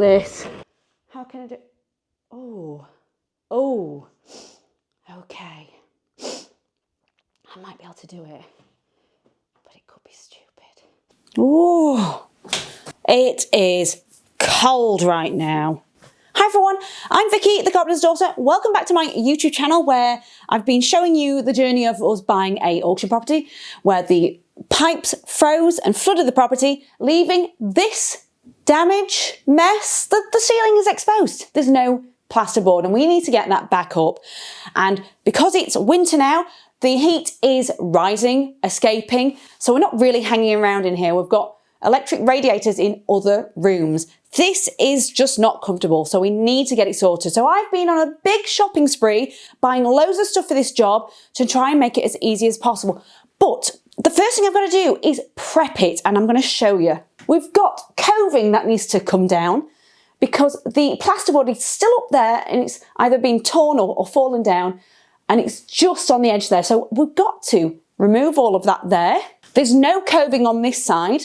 This. How can I do? Oh, okay. I might be able to do it, but it could be stupid. Oh, it is cold right now. Hi everyone, I'm Vicky, the Carpenter's Daughter. Welcome back to my YouTube channel where I've been showing you the journey of us buying a auction property where the pipes froze and flooded the property, leaving this damage mess. The ceiling is exposed. There's no plasterboard and we need to get that back up. And because it's winter now, the heat is rising, escaping. So we're not really hanging around in here. We've got electric radiators in other rooms. This is just not comfortable, so we need to get it sorted. So I've been on a big shopping spree, buying loads of stuff for this job to try and make it as easy as possible. But the first thing I've got to do is prep it, and I'm going to show you. We've got coving that needs to come down because the plasterboard is still up there and it's either been torn or fallen down, and it's just on the edge there. So we've got to remove all of that there. There's no coving on this side.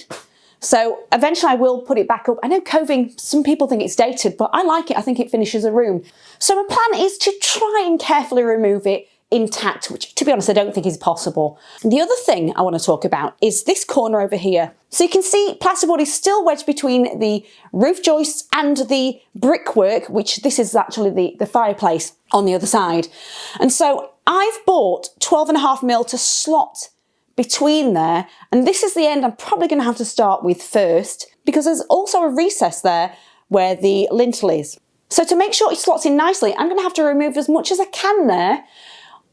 So eventually I will put it back up. I know coving, some people think it's dated, but I like it. I think it finishes a room. So my plan is to try and carefully remove it intact, which to be honest, I don't think is possible. The other thing I want to talk about is this corner over here. So you can see plasterboard is still wedged between the roof joists and the brickwork, which this is actually the fireplace on the other side. And so I've bought 12.5mm to slot between there, and this is the end I'm probably going to have to start with first because there's also a recess there where the lintel is. So to make sure it slots in nicely, I'm going to have to remove as much as I can there,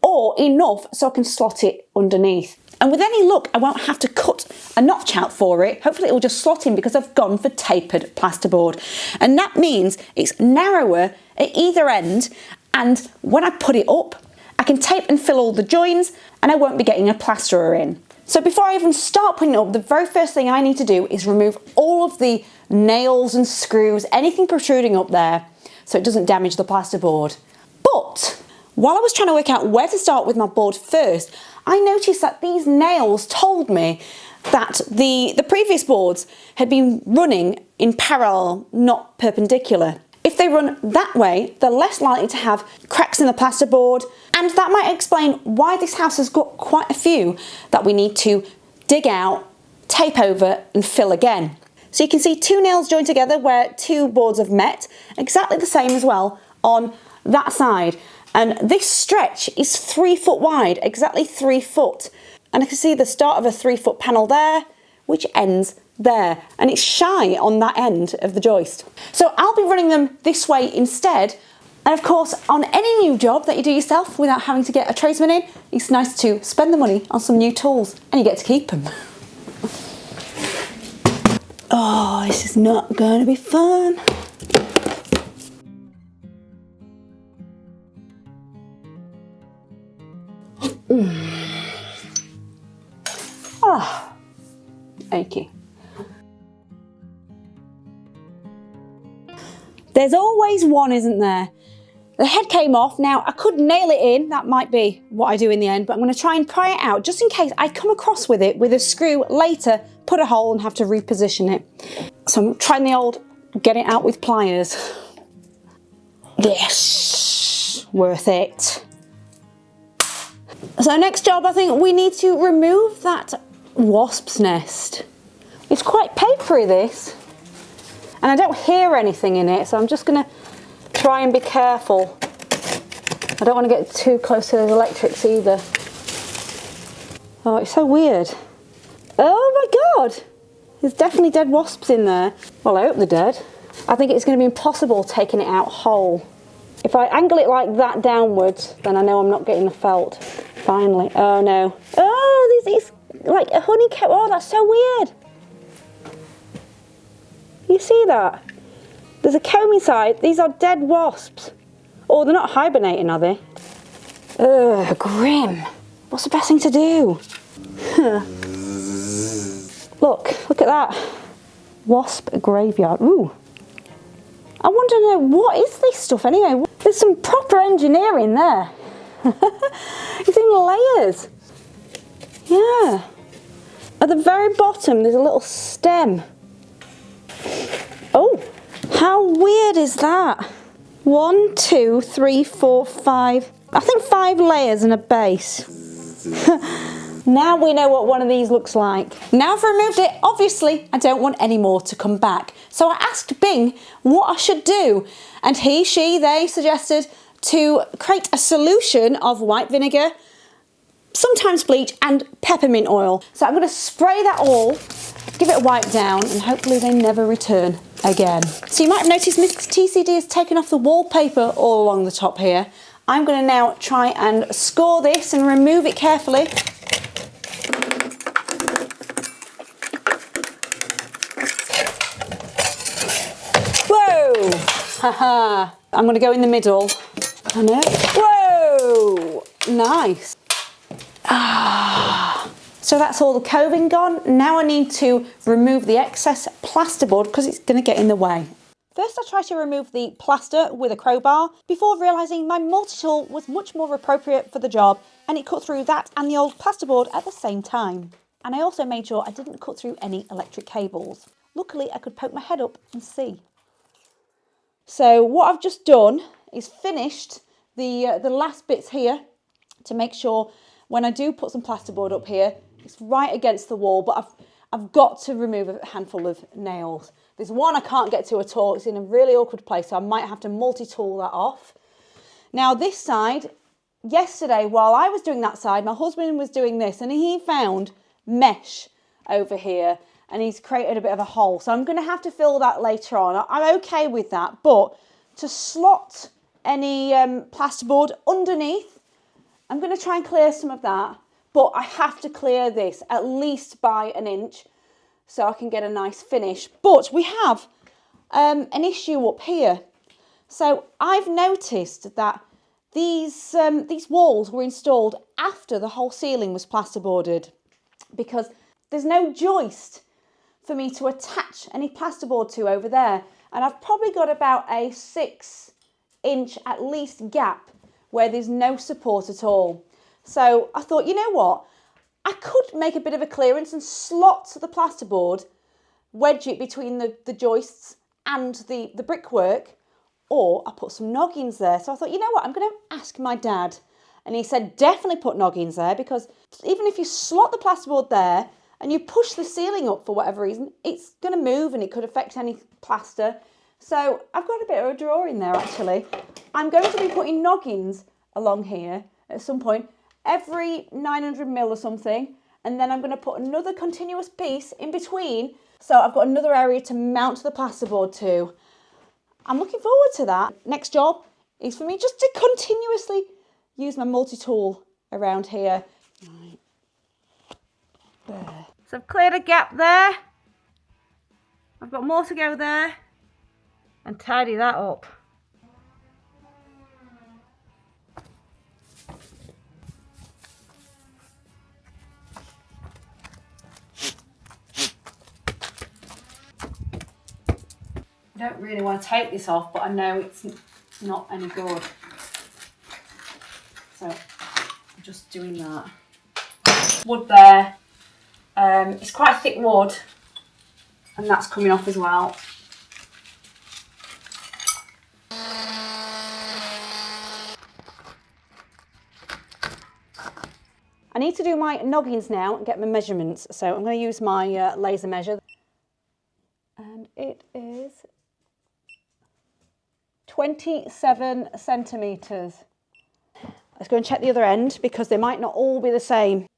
or enough so I can slot it underneath. And with any luck, I won't have to cut a notch out for it. Hopefully it will just slot in because I've gone for tapered plasterboard. And that means it's narrower at either end, and when I put it up, I can tape and fill all the joins and I won't be getting a plasterer in. So before I even start putting it up, the very first thing I need to do is remove all of the nails and screws, anything protruding up there so it doesn't damage the plasterboard. But while I was trying to work out where to start with my board first, I noticed that these nails told me that the previous boards had been running in parallel, not perpendicular. If they run that way, they're less likely to have cracks in the plasterboard, and that might explain why this house has got quite a few that we need to dig out, tape over and fill again. So you can see two nails joined together where two boards have met, exactly the same as well on that side. And this stretch is 3 foot wide, exactly 3 foot. And I can see the start of a 3 foot panel there, which ends there, and it's shy on that end of the joist. So I'll be running them this way instead. And of course, on any new job that you do yourself without having to get a tradesman in, it's nice to spend the money on some new tools and you get to keep them. Oh, this is not going to be fun. Oh, achy. There's always one, isn't there? The head came off. Now, I could nail it in. That might be what I do in the end, but I'm going to try and pry it out just in case I come across with it with a screw later, put a hole and have to reposition it. So I'm trying the old get it out with pliers. Yes, worth it. So next job, I think we need to remove that wasp's nest. It's quite papery, this. And I don't hear anything in it, so I'm just going to try and be careful. I don't want to get too close to those electrics either. Oh, it's so weird. Oh my God! There's definitely dead wasps in there. Well, I hope they're dead. I think it's going to be impossible taking it out whole. If I angle it like that downwards, then I know I'm not getting the felt. Finally. Oh no. Oh, this is like a honeycomb. Oh, that's so weird. You see that? There's a comb inside. These are dead wasps. Oh, they're not hibernating, are they? Ugh, grim. What's the best thing to do? Look at that. Wasp graveyard. Ooh. I want to know, what is this stuff anyway? There's some proper engineering there. It's in layers. Yeah. At the very bottom, there's a little stem. Oh, how weird is that? 1, 2, 3, 4, 5. I think 5 layers and a base. Now we know what one of these looks like. Now I've removed it, obviously I don't want any more to come back. So I asked Bing what I should do. And he, she, they suggested to create a solution of white vinegar, sometimes bleach, and peppermint oil. So I'm going to spray that all, give it a wipe down, and hopefully they never return again. So you might have noticed Miss TCD has taken off the wallpaper all along the top here. I'm going to now try and score this and remove it carefully. Whoa! Haha! I'm going to go in the middle. I know. Whoa! Nice. So that's all the coving gone. Now I need to remove the excess plasterboard because it's going to get in the way. First I tried to remove the plaster with a crowbar before realising my multi-tool was much more appropriate for the job, and it cut through that and the old plasterboard at the same time. And I also made sure I didn't cut through any electric cables. Luckily I could poke my head up and see. So what I've just done is finished the last bits here to make sure when I do put some plasterboard up here, it's right against the wall, but I've got to remove a handful of nails. There's one I can't get to at all. It's in a really awkward place, so I might have to multi-tool that off. Now this side, yesterday while I was doing that side, my husband was doing this and he found mesh over here and he's created a bit of a hole. So I'm going to have to fill that later on. I'm okay with that, but to slot any plasterboard underneath, I'm going to try and clear some of that, but I have to clear this at least by an inch so I can get a nice finish. But we have an issue up here. So I've noticed that these walls were installed after the whole ceiling was plasterboarded because there's no joist for me to attach any plasterboard to over there. And I've probably got about a 6-inch at least gap where there's no support at all. So I thought, you know what? I could make a bit of a clearance and slot the plasterboard, wedge it between the joists and the brickwork, or I put some noggins there. So I thought, you know what? I'm going to ask my dad. And he said, definitely put noggins there because even if you slot the plasterboard there and you push the ceiling up for whatever reason, it's going to move and it could affect any plaster. So I've got a bit of a drawer in there actually. I'm going to be putting noggins along here at some point, every 900mm or something, and then I'm going to put another continuous piece in between, so I've got another area to mount the plasterboard to. I'm looking forward to that. Next job is for me just to continuously use my multi-tool around here. Right. There. So I've cleared a gap there. I've got more to go there and tidy that up. I don't really want to take this off, but I know it's not any good. So I'm just doing that. Wood there. It's quite a thick wood, and that's coming off as well. I need to do my noggins now and get my measurements. So I'm going to use my laser measure. And it is 27 centimetres. Let's go and check the other end because they might not all be the same.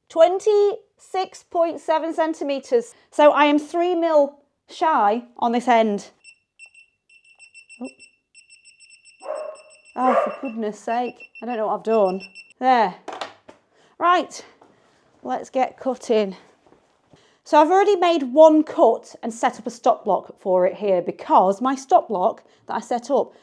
26.7 centimetres. So I am 3mm shy on this end. Oh, for goodness sake. I don't know what I've done. There. Right, let's get cutting. So I've already made one cut and set up a stop block for it here because my stop block that I set up,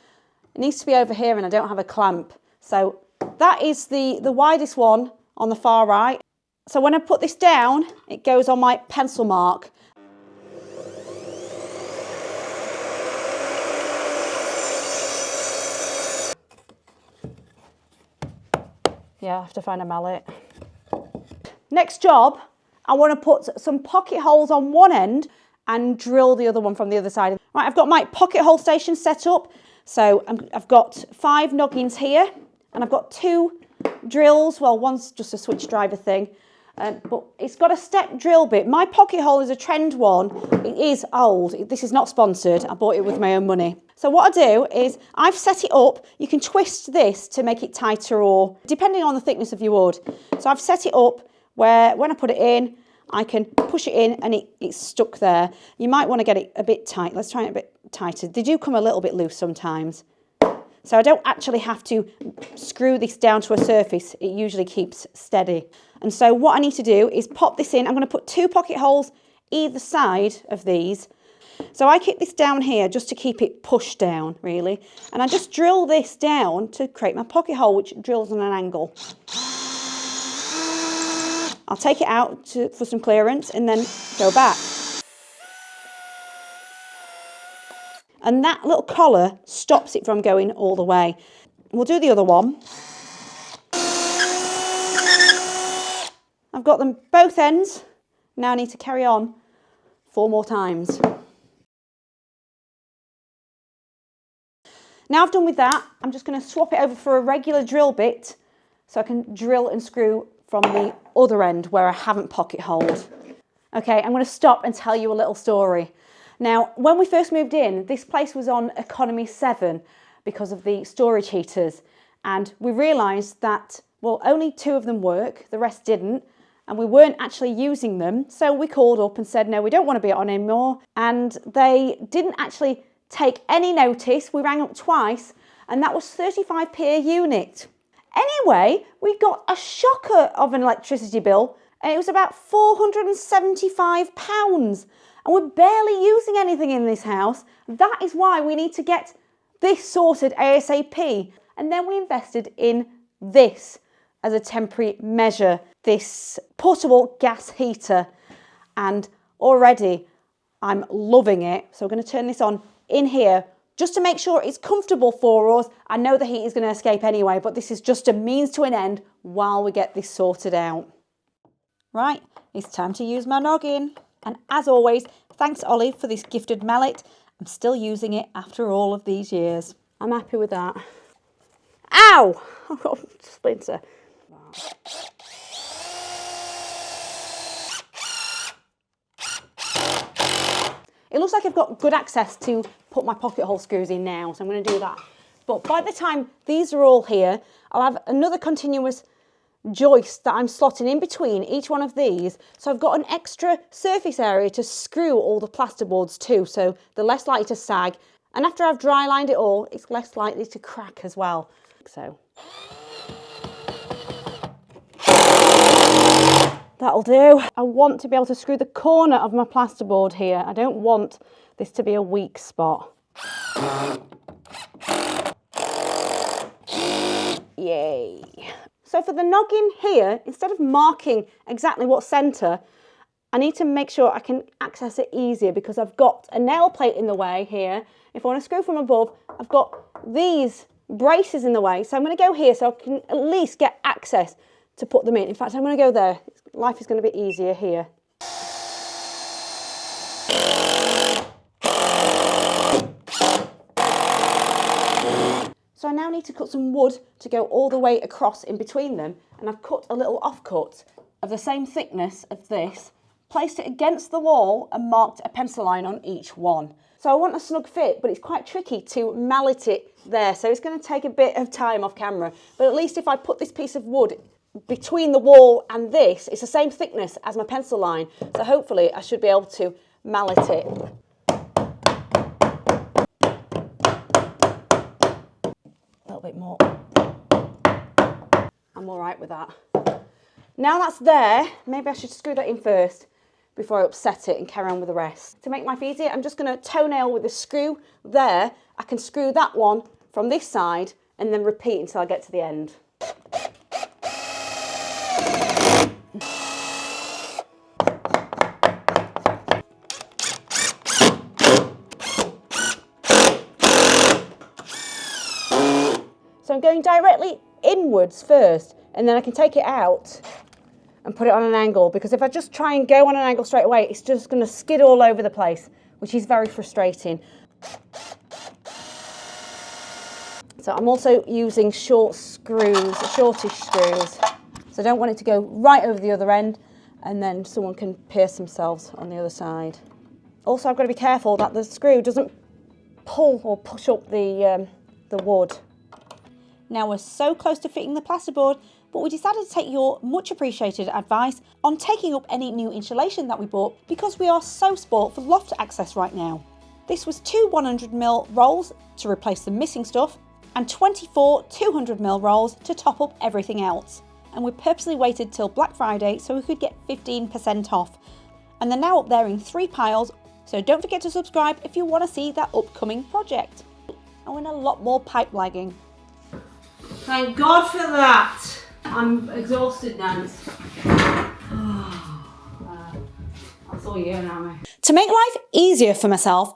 it needs to be over here and I don't have a clamp. So that is the widest one on the far right. So when I put this down, it goes on my pencil mark. Yeah, I have to find a mallet. Next job, I want to put some pocket holes on one end and drill the other one from the other side. Right, I've got my pocket hole station set up. So I've got 5 noggins here, and I've got 2 drills. Well, one's just a switch driver thing, but it's got a step drill bit. My pocket hole is a trend one. It is old. This is not sponsored. I bought it with my own money. So what I do is I've set it up. You can twist this to make it tighter, or depending on the thickness of your wood. So I've set it up where when I put it in, I can push it in and it's stuck there. You might want to get it a bit tight. Let's try it a bit tighter. They do come a little bit loose sometimes. So I don't actually have to screw this down to a surface. It usually keeps steady. And so what I need to do is pop this in. I'm going to put 2 pocket holes either side of these. So I keep this down here just to keep it pushed down, really. And I just drill this down to create my pocket hole, which drills on an angle. I'll take it out for some clearance and then go back. And that little collar stops it from going all the way. We'll do the other one. I've got them both ends. Now I need to carry on 4 more times. Now I've done with that, I'm just going to swap it over for a regular drill bit so I can drill and screw from the other end where I haven't pocket holed. Okay, I'm going to stop and tell you a little story. Now, when we first moved in, this place was on economy 7 because of the storage heaters. And we realised that, well, only 2 of them work, the rest didn't. And we weren't actually using them. So we called up and said, no, we don't want to be on anymore. And they didn't actually take any notice. We rang up twice and that was 35p a unit. Anyway, we got a shocker of an electricity bill and it was about £475. And we're barely using anything in this house. That is why we need to get this sorted ASAP. And then we invested in this as a temporary measure, this portable gas heater. And already I'm loving it. So we're going to turn this on in here just to make sure it's comfortable for us. I know the heat is going to escape anyway, but this is just a means to an end while we get this sorted out. Right, it's time to use my noggin. And as always, thanks Ollie for this gifted mallet. I'm still using it after all of these years. I'm happy with that. Ow! I've got a splinter. It looks like I've got good access to put my pocket hole screws in now, so I'm going to do that. But by the time these are all here, I'll have another continuous joist that I'm slotting in between each one of these. So I've got an extra surface area to screw all the plasterboards to, so they're less likely to sag. And after I've dry lined it all, it's less likely to crack as well. So that'll do. I want to be able to screw the corner of my plasterboard here. I don't want this to be a weak spot. Yay. So for the noggin here, instead of marking exactly what centre, I need to make sure I can access it easier because I've got a nail plate in the way here. If I want to screw from above, I've got these braces in the way. So I'm going to go here so I can at least get access to put them in. In fact, I'm going to go there. Life is going to be easier here. So I now need to cut some wood to go all the way across in between them, and I've cut a little offcut of the same thickness of this, placed it against the wall and marked a pencil line on each one. So I want a snug fit, but it's quite tricky to mallet it there, so it's going to take a bit of time off camera. But at least if I put this piece of wood between the wall and this, it's the same thickness as my pencil line, so hopefully I should be able to mallet it. A little bit more. I'm all right with that. Now that's there, maybe I should screw that in first before I upset it and carry on with the rest. To make life easier, I'm just going to toenail with the screw there. I can screw that one from this side and then repeat until I get to the end. So I'm going directly inwards first, and then I can take it out and put it on an angle, because if I just try and go on an angle straight away, it's just going to skid all over the place, which is very frustrating. So I'm also using shortish screws. So I don't want it to go right over the other end and then someone can pierce themselves on the other side. Also, I've got to be careful that the screw doesn't pull or push up the wood. Now we're so close to fitting the plasterboard, but we decided to take your much appreciated advice on taking up any new insulation that we bought, because we are so sport for loft access right now. This was 2 100mm rolls to replace the missing stuff, and 24 200mm rolls to top up everything else. And we purposely waited till Black Friday so we could get 15% off. And they're now up there in 3 piles, so don't forget to subscribe if you want to see that upcoming project. I want a lot more pipe lagging. Thank God for that. I'm exhausted now. That's all you now. To make life easier for myself,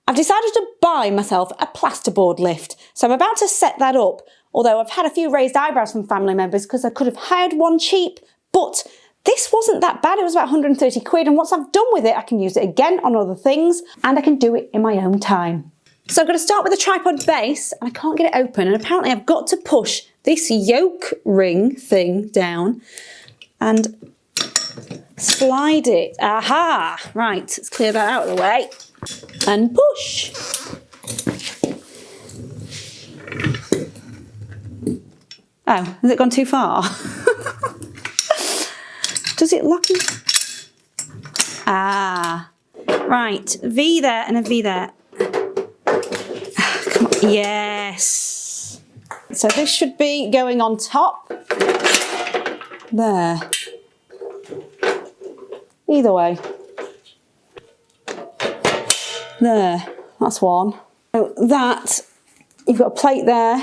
I've decided to buy myself a plasterboard lift. So I'm about to set that up, although I've had a few raised eyebrows from family members because I could have hired one cheap, but this wasn't that bad. It was about 130 quid, and once I've done with it, I can use it again on other things, and I can do it in my own time. So I'm going to start with a tripod base, and I can't get it open, and apparently I've got to push this yoke ring thing down and slide it. Aha! Right, let's clear that out of the way. And push. Oh, has it gone too far? Does it lock in? Ah, right. V there and a V there. Come on. Yes. So this should be going on top. There. Either way. There, that's one. So that, you've got a plate there.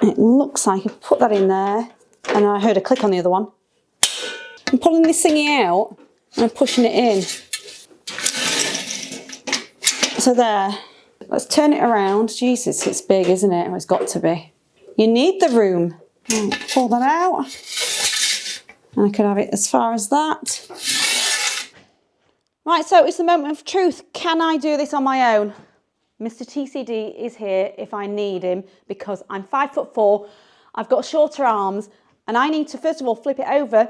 It looks like I've put that in there, and I heard a click on the other one. I'm pulling this thingy out and I'm pushing it in. So there. Let's turn it around. Jesus, it's big, isn't it? Oh, it's got to be. You need the room. Right, pull that out. And I could have it as far as that. Right, so it's the moment of truth. Can I do this on my own? Mr. TCD is here if I need him, because I'm 5'4", I've got shorter arms, and I need to first of all flip it over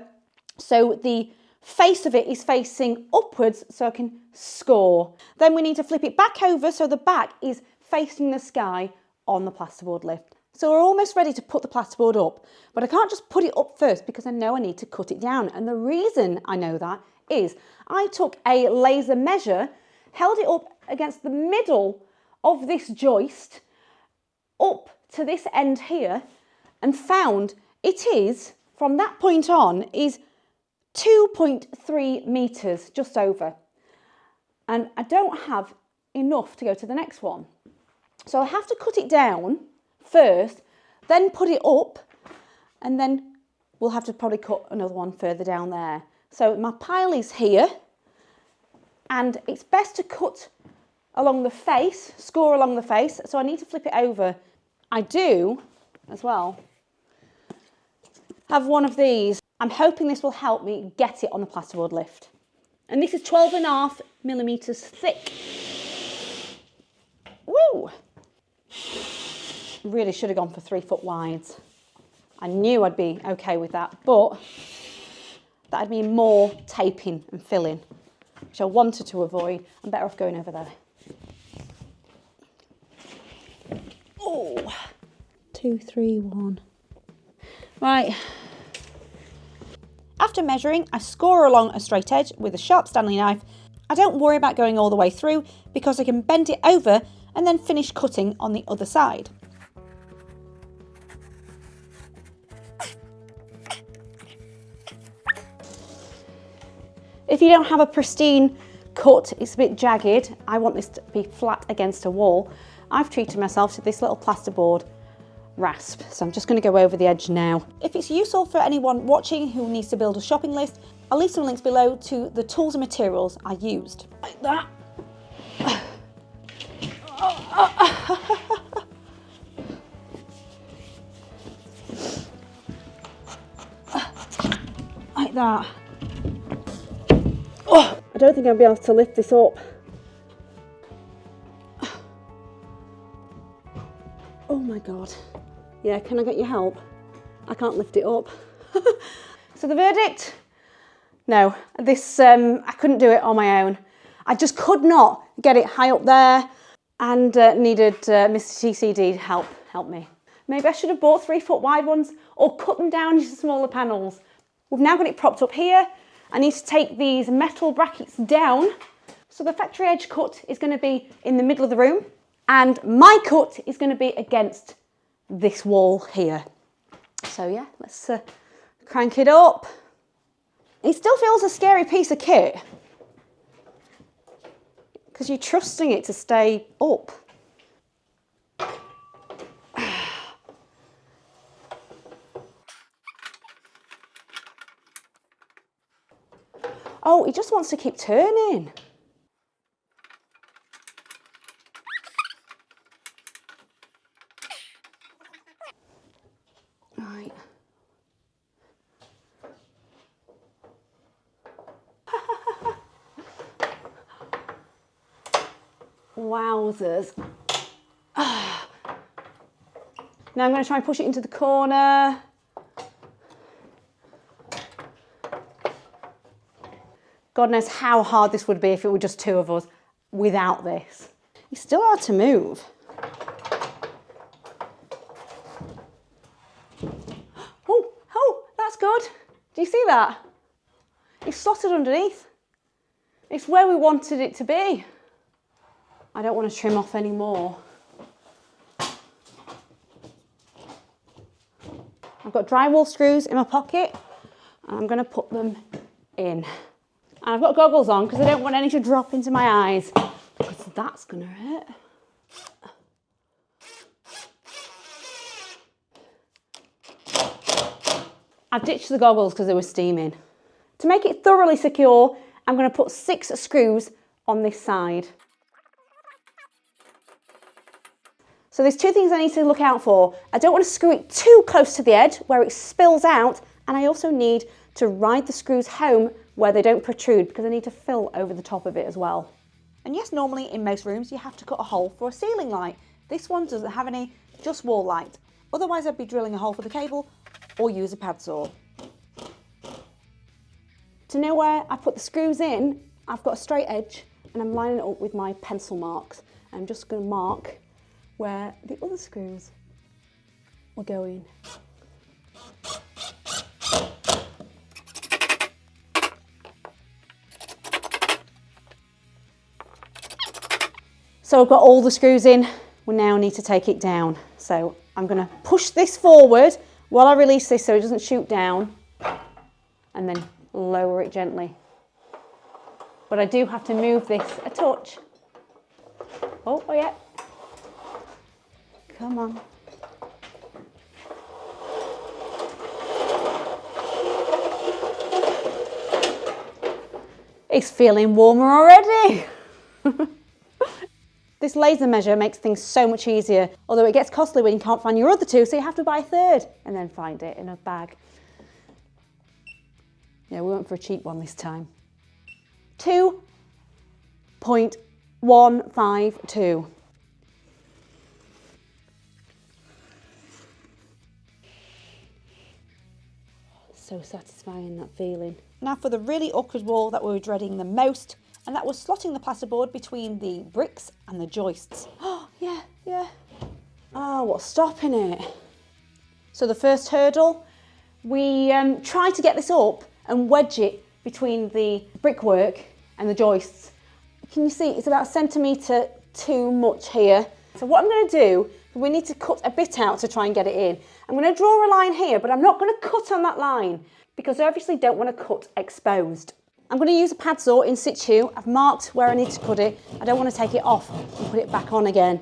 so the face of it is facing upwards so I can score. Then we need to flip it back over so the back is facing the sky on the plasterboard lift. So we're almost ready to put the plasterboard up, but I can't just put it up first because I know I need to cut it down. And the reason I know that is I took a laser measure, held it up against the middle of this joist up to this end here, and found it is, from that point on, is 2.3 metres, just over. And I don't have enough to go to the next one. So I have to cut it down first, then put it up, and then we'll have to probably cut another one further down there. So my pile is here, and it's best to cut along the face, score along the face, so I need to flip it over. I do, as well, have one of these. I'm hoping this will help me get it on the plasterboard lift. And this is 12.5mm thick. Woo! Really should have gone for 3 foot wides. I knew I'd be okay with that, but that'd mean more taping and filling, which I wanted to avoid. I'm better off going over there. Oh, 2, 3, 1. Right. After measuring, I score along a straight edge with a sharp Stanley knife. I don't worry about going all the way through because I can bend it over and then finish cutting on the other side. If you don't have a pristine cut, it's a bit jagged, I want this to be flat against a wall, I've treated myself to this little plasterboard rasp. So I'm just going to go over the edge now. If it's useful for anyone watching who needs to build a shopping list, I'll leave some links below to the tools and materials I used. Like that. like that. Oh, I don't think I'll be able to lift this up. Oh my God. Yeah, can I get your help? I can't lift it up. So the verdict? No, this, I couldn't do it on my own. I just could not get it high up there and needed Mr. TCD to help me. Maybe I should have bought 3 foot wide ones or cut them down into smaller panels. We've now got it propped up here. I need to take these metal brackets down. So the factory edge cut is going to be in the middle of the room and my cut is going to be against this wall here. So yeah, let's crank it up. It still feels a scary piece of kit because you're trusting it to stay up. Oh, it just wants to keep turning. Right. Wowzers. Now I'm going to try and push it into the corner. God knows how hard this would be if it were just 2 of us without this. It's still hard to move. Oh, that's good. Do you see that? It's slotted underneath. It's where we wanted it to be. I don't want to trim off any more. I've got drywall screws in my pocket and I'm going to put them in. And I've got goggles on because I don't want any to drop into my eyes because that's going to hurt. I've ditched the goggles because they were steaming. To make it thoroughly secure, I'm going to put 6 screws on this side. So there's 2 things I need to look out for. I don't want to screw it too close to the edge where it spills out, and I also need to ride the screws home where they don't protrude because I need to fill over the top of it as well. And yes, normally in most rooms you have to cut a hole for a ceiling light. This one doesn't have any, just wall light. Otherwise I'd be drilling a hole for the cable or use a pad saw. To know where I put the screws in, I've got a straight edge and I'm lining it up with my pencil marks. I'm just going to mark where the other screws will go in. So I've got all the screws in, we now need to take it down. So I'm going to push this forward while I release this so it doesn't shoot down and then lower it gently. But I do have to move this a touch. Oh yeah. Come on. It's feeling warmer already. This laser measure makes things so much easier, although it gets costly when you can't find your other 2, so you have to buy a 3rd and then find it in a bag. Yeah, we went for a cheap one this time. 2.152. So satisfying, that feeling. Now for the really awkward wall that we were dreading the most, and that was slotting the plasterboard between the bricks and the joists. Oh, yeah. Oh, what's stopping it? So the first hurdle, we tried to get this up and wedge it between the brickwork and the joists. Can you see, it's about a centimetre too much here. So what I'm going to do, we need to cut a bit out to try and get it in. I'm going to draw a line here, but I'm not going to cut on that line because I obviously don't want to cut exposed. I'm going to use a pad saw in situ. I've marked where I need to cut it. I don't want to take it off and put it back on again.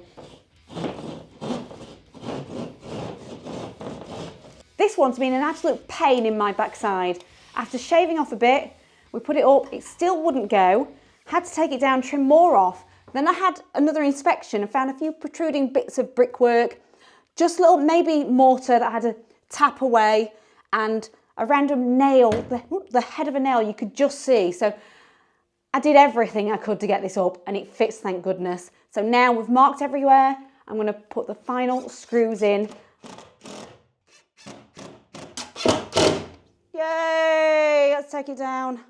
This one's been an absolute pain in my backside. After shaving off a bit, we put it up, it still wouldn't go. Had to take it down, trim more off. Then I had another inspection and found a few protruding bits of brickwork, just little maybe mortar that I had to tap away, and a random nail, the head of a nail you could just see. So I did everything I could to get this up and it fits, thank goodness. So now we've marked everywhere. I'm going to put the final screws in. Yay, let's take it down.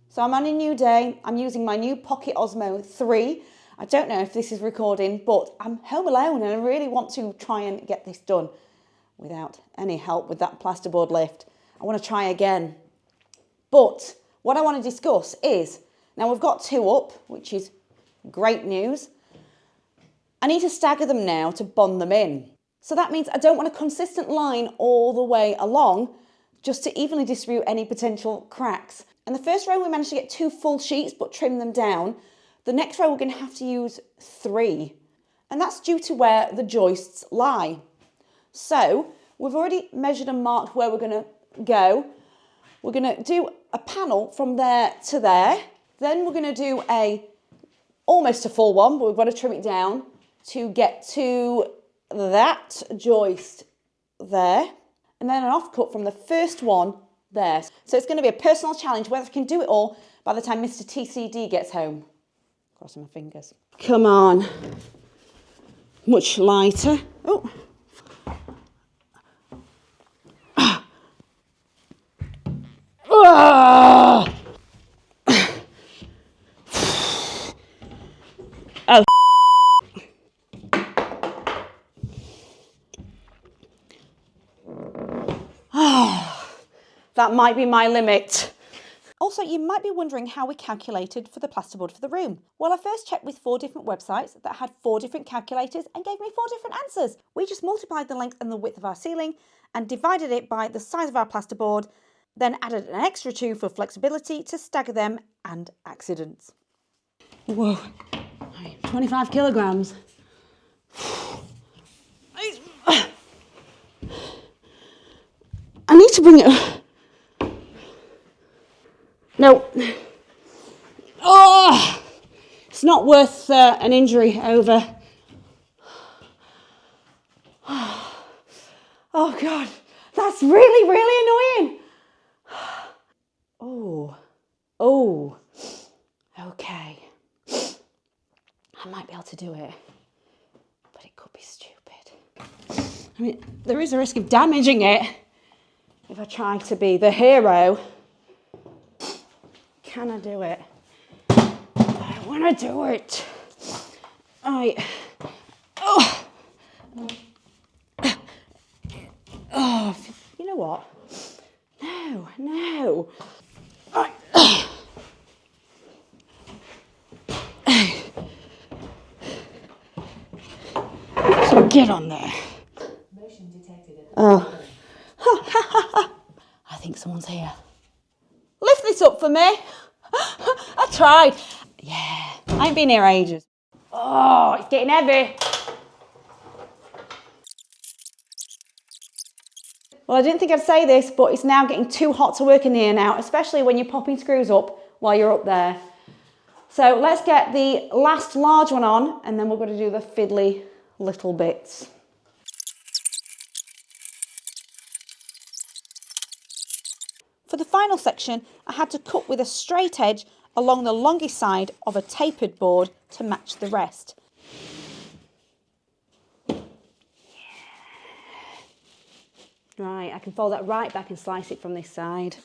So I'm on a new day. I'm using my new Pocket Osmo 3. I don't know if this is recording, but I'm home alone and I really want to try and get this done without any help with that plasterboard lift. I want to try again. But what I want to discuss is, now we've got 2 up, which is great news. I need to stagger them now to bond them in. So that means I don't want a consistent line all the way along, just to evenly distribute any potential cracks. And the first row we managed to get 2 full sheets, but trim them down. The next row we're going to have to use 3. And that's due to where the joists lie. So we've already measured and marked where we're going to go. We're going to do a panel from there to there. Then we're going to do almost a full one, but we've got to trim it down to get to that joist there. And then an offcut from the first one there. So it's going to be a personal challenge whether I can do it all by the time Mr. TCD gets home. Crossing my fingers. Come on. Much lighter. Oh. Oh. Oh. That might be my limit. Also, you might be wondering how we calculated for the plasterboard for the room. Well, I first checked with 4 different websites that had 4 different calculators and gave me 4 different answers. We just multiplied the length and the width of our ceiling and divided it by the size of our plasterboard, then added an extra 2 for flexibility to stagger them and accidents. Whoa, 25 kilograms. I need to bring it. No. Oh, it's not worth an injury over. Oh God, that's really, really annoying. Oh, okay. I might be able to do it, but it could be stupid. I mean, there is a risk of damaging it if I try to be the hero. Can I do it? I want to do it. Oh, you know what? No. So get on there. Motion detected. Oh. I think someone's here. Lift this up for me. I tried. Yeah, I ain't been here ages. Oh, it's getting heavy. Well, I didn't think I'd say this, but it's now getting too hot to work in here now, especially when you're popping screws up while you're up there. So let's get the last large one on, and then we're going to do the fiddly little bits. For the final section, I had to cut with a straight edge along the longest side of a tapered board to match the rest. Right, I can fold that right back and slice it from this side.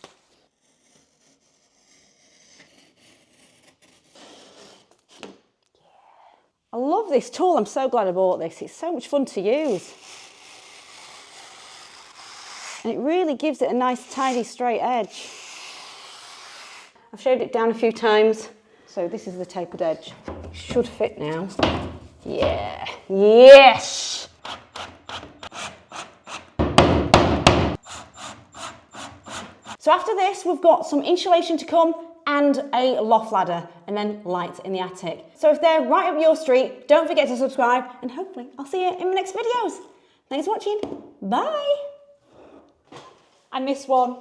I love this tool, I'm so glad I bought this. It's so much fun to use. And it really gives it a nice, tidy, straight edge. I've showed it down a few times. So this is the tapered edge. It should fit now. Yeah, yes! So after this, we've got some insulation to come and a loft ladder, and then lights in the attic. So if they're right up your street, don't forget to subscribe, and hopefully I'll see you in my next videos. Thanks for watching. Bye. I missed one.